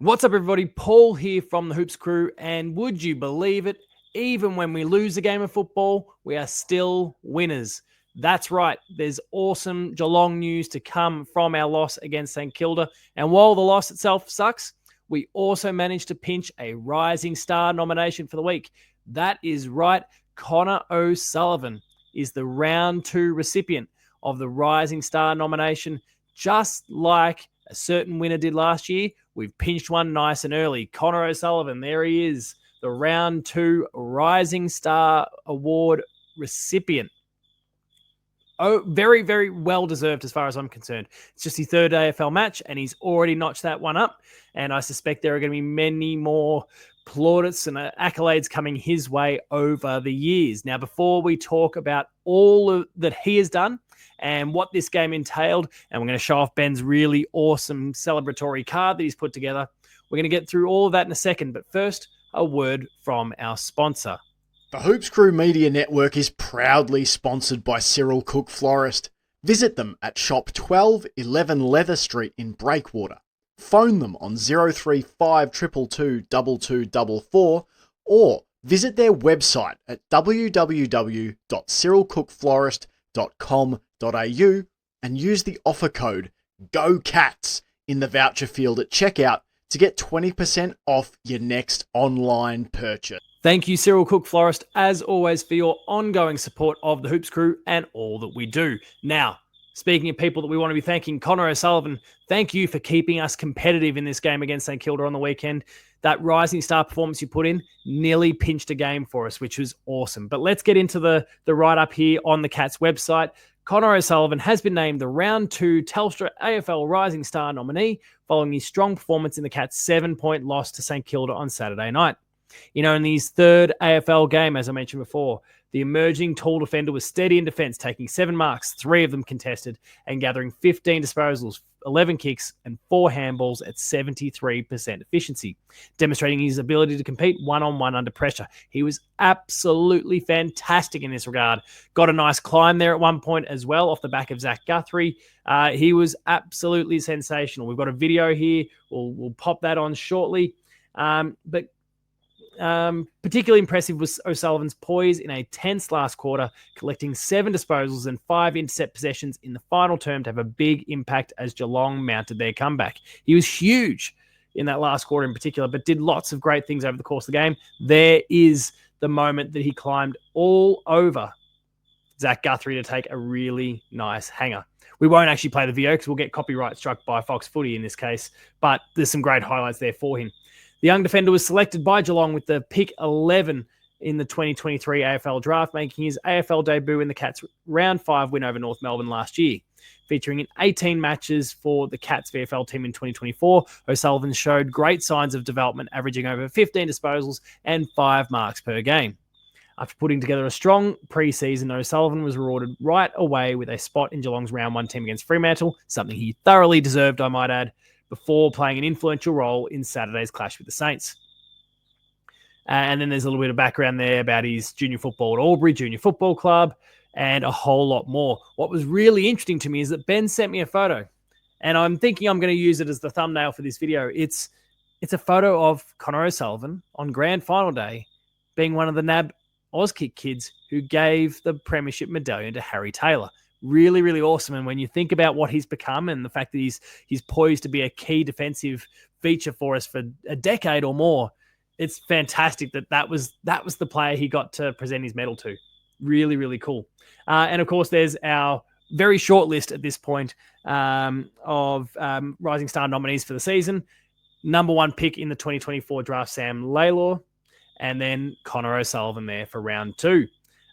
What's up, everybody? Paul here from the Hoops Crew, and would you believe it? Even when we lose a game of football, we are still winners. That's right. There's awesome Geelong news to come from our loss against St Kilda, and while the loss itself sucks, we also managed to pinch a Rising Star nomination for the week. That is right. Connor O'Sullivan is the round 2 recipient of the Rising Star nomination, just like a certain winner did last year. We've pinched one nice and early. Connor O'Sullivan, there he is, the round 2 Rising Star Award recipient. Oh, very, very well deserved as far as I'm concerned. It's just his third AFL match, and he's already notched that one up. And I suspect there are going to be many more plaudits and accolades coming his way over the years. Now, before we talk about all that he has done and what this game entailed, and we're going to show off Ben's really awesome celebratory card that he's put together, we're going to get through all of that in a second. But first, a word from our sponsor. The Hoops Crew Media Network is proudly sponsored by Cyril Cook Florist. Visit them at shop 1211 Leather Street in Breakwater. Phone them on 035 222 2244 or visit their website at www.cyrilcookflorist.com.au and use the offer code GOCATS in the voucher field at checkout to get 20% off your next online purchase. Thank you, Cyril Cook Florist, as always, for your ongoing support of the Hoops Crew and all that we do. Now, speaking of people that we want to be thanking, Connor O'Sullivan, thank you for keeping us competitive in this game against St Kilda on the weekend. That Rising Star performance you put in nearly pinched a game for us, which was awesome. But let's get into the write-up here on the Cats website. Connor O'Sullivan has been named the round 2 Telstra AFL Rising Star nominee following his strong performance in the Cats' 7-point loss to St Kilda on Saturday night. In his third AFL game, as I mentioned before, the emerging tall defender was steady in defence, taking 7 marks, 3 of them contested, and gathering 15 disposals, 11 kicks, and 4 handballs at 73% efficiency, demonstrating his ability to compete one-on-one under pressure. He was absolutely fantastic in this regard. Got a nice climb there at one point as well off the back of Zach Guthrie. He was absolutely sensational. We've got a video here. We'll pop that on shortly. Particularly impressive was O'Sullivan's poise in a tense last quarter, collecting 7 disposals and 5 intercept possessions in the final term to have a big impact as Geelong mounted their comeback. He was huge in that last quarter in particular, but did lots of great things over the course of the game. There is the moment that he climbed all over Zach Guthrie to take a really nice hanger. We won't actually play the video because we'll get copyright struck by Fox Footy in this case, but there's some great highlights there for him. The young defender was selected by Geelong with the pick 11 in the 2023 AFL draft, making his AFL debut in the Cats' round 5 win over North Melbourne last year. Featuring in 18 matches for the Cats VFL team in 2024, O'Sullivan showed great signs of development, averaging over 15 disposals and 5 marks per game. After putting together a strong pre-season, O'Sullivan was rewarded right away with a spot in Geelong's round 1 team against Fremantle, something he thoroughly deserved, I might add, before playing an influential role in Saturday's clash with the Saints. And then there's a little bit of background there about his junior football at Albury Junior Football Club and a whole lot more. What was really interesting to me is that Ben sent me a photo, and I'm thinking I'm going to use it as the thumbnail for this video. It's a photo of Connor O'Sullivan on grand final day being one of the NAB Auskick kids who gave the premiership medallion to Harry Taylor. Really, really awesome. And when you think about what he's become and the fact that he's poised to be a key defensive feature for us for a decade or more, it's fantastic that was the player he got to present his medal to. Really, really cool. And of course, there's our very short list at this point of Rising Star nominees for the season. Number 1 pick in the 2024 draft, Sam Laylor, and then Connor O'Sullivan there for round 2.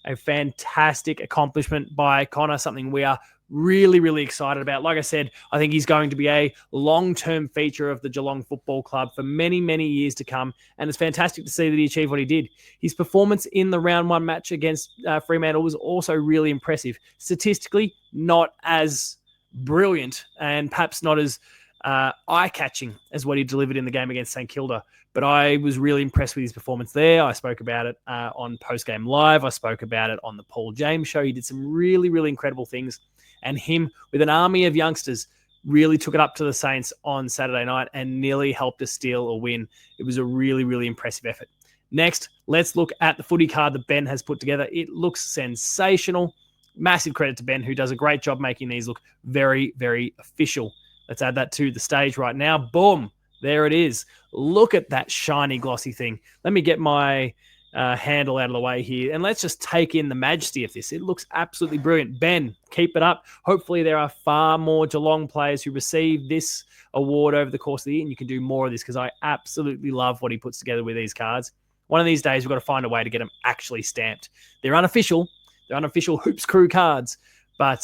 A fantastic accomplishment by Connor, something we are really, really excited about. Like I said, I think he's going to be a long-term feature of the Geelong Football Club for many, many years to come, and it's fantastic to see that he achieved what he did. His performance in the round 1 match against Fremantle was also really impressive. Statistically, not as brilliant and perhaps not as eye-catching as what he delivered in the game against St Kilda. But I was really impressed with his performance there. I spoke about it on Post Game Live. I spoke about it on the Paul James Show. He did some really, really incredible things. And him, with an army of youngsters, really took it up to the Saints on Saturday night and nearly helped us steal a win. It was a really, really impressive effort. Next, let's look at the footy card that Ben has put together. It looks sensational. Massive credit to Ben, who does a great job making these look very, very official. Let's add that to the stage right now. Boom. There it is. Look at that shiny, glossy thing. Let me get my handle out of the way here, and let's just take in the majesty of this. It looks absolutely brilliant. Ben, keep it up. Hopefully there are far more Geelong players who receive this award over the course of the year, and you can do more of this because I absolutely love what he puts together with these cards. One of these days, we've got to find a way to get them actually stamped. They're unofficial. They're unofficial Hoops Crew cards, but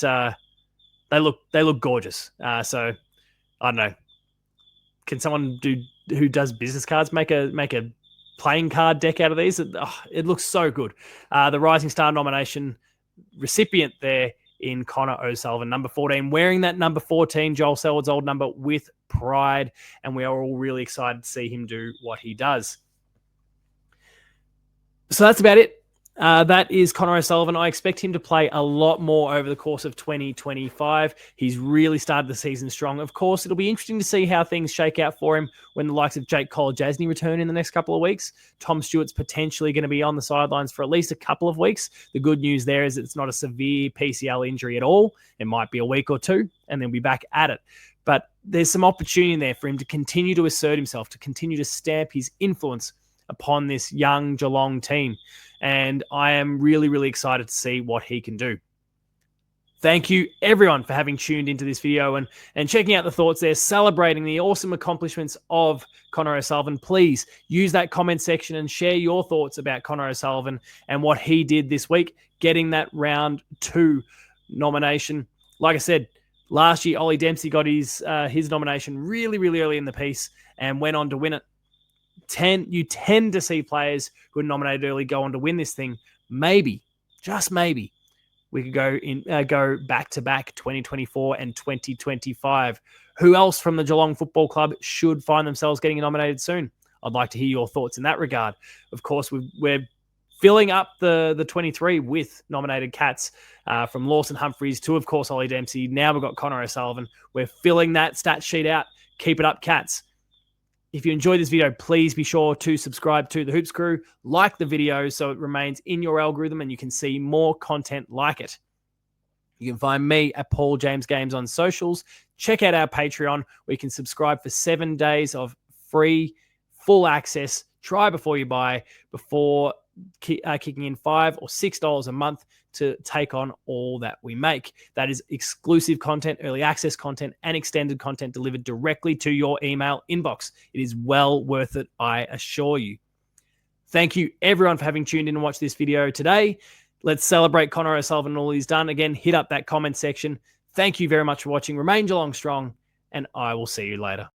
they look gorgeous. So I don't know. Can someone who does business cards make a playing card deck out of these? It looks so good. The Rising Star nomination recipient there in Connor O'Sullivan, number 14, wearing that number 14, Joel Selwood's old number, with pride, and we are all really excited to see him do what he does. So that's about it. That is Connor O'Sullivan. I expect him to play a lot more over the course of 2025. He's really started the season strong. Of course, it'll be interesting to see how things shake out for him when the likes of Jake Cole-Jasny return in the next couple of weeks. Tom Stewart's potentially going to be on the sidelines for at least a couple of weeks. The good news there is it's not a severe PCL injury at all. It might be a week or two, and then be back at it. But there's some opportunity there for him to continue to assert himself, to continue to stamp his influence upon this young Geelong team. And I am really, really excited to see what he can do. Thank you, everyone, for having tuned into this video and checking out the thoughts there, celebrating the awesome accomplishments of Connor O'Sullivan. Please use that comment section and share your thoughts about Connor O'Sullivan and what he did this week, getting that round 2 nomination. Like I said, last year, Ollie Dempsey got his nomination really, really early in the piece and went on to win it. You tend to see players who are nominated early go on to win this thing. Maybe, just maybe, we could go back-to-back 2024 and 2025. Who else from the Geelong Football Club should find themselves getting nominated soon? I'd like to hear your thoughts in that regard. Of course, we're filling up the 23 with nominated cats from Lawson Humphries to, of course, Ollie Dempsey. Now we've got Connor O'Sullivan. We're filling that stat sheet out. Keep it up, cats. If you enjoyed this video, please be sure to subscribe to the Hoops Crew, like the video so it remains in your algorithm and you can see more content like it. You can find me at Paul James Games on socials. Check out our Patreon where you can subscribe for 7 days of free, full access. Try before you buy, before kicking in $5 or $6 a month to take on all that we make. That is exclusive content, early access content, and extended content delivered directly to your email inbox. It is well worth it, I assure you. Thank you, everyone, for having tuned in and watched this video today. Let's celebrate Connor O'Sullivan and all he's done. Again, hit up that comment section. Thank you very much for watching. Remain Geelong strong, and I will see you later.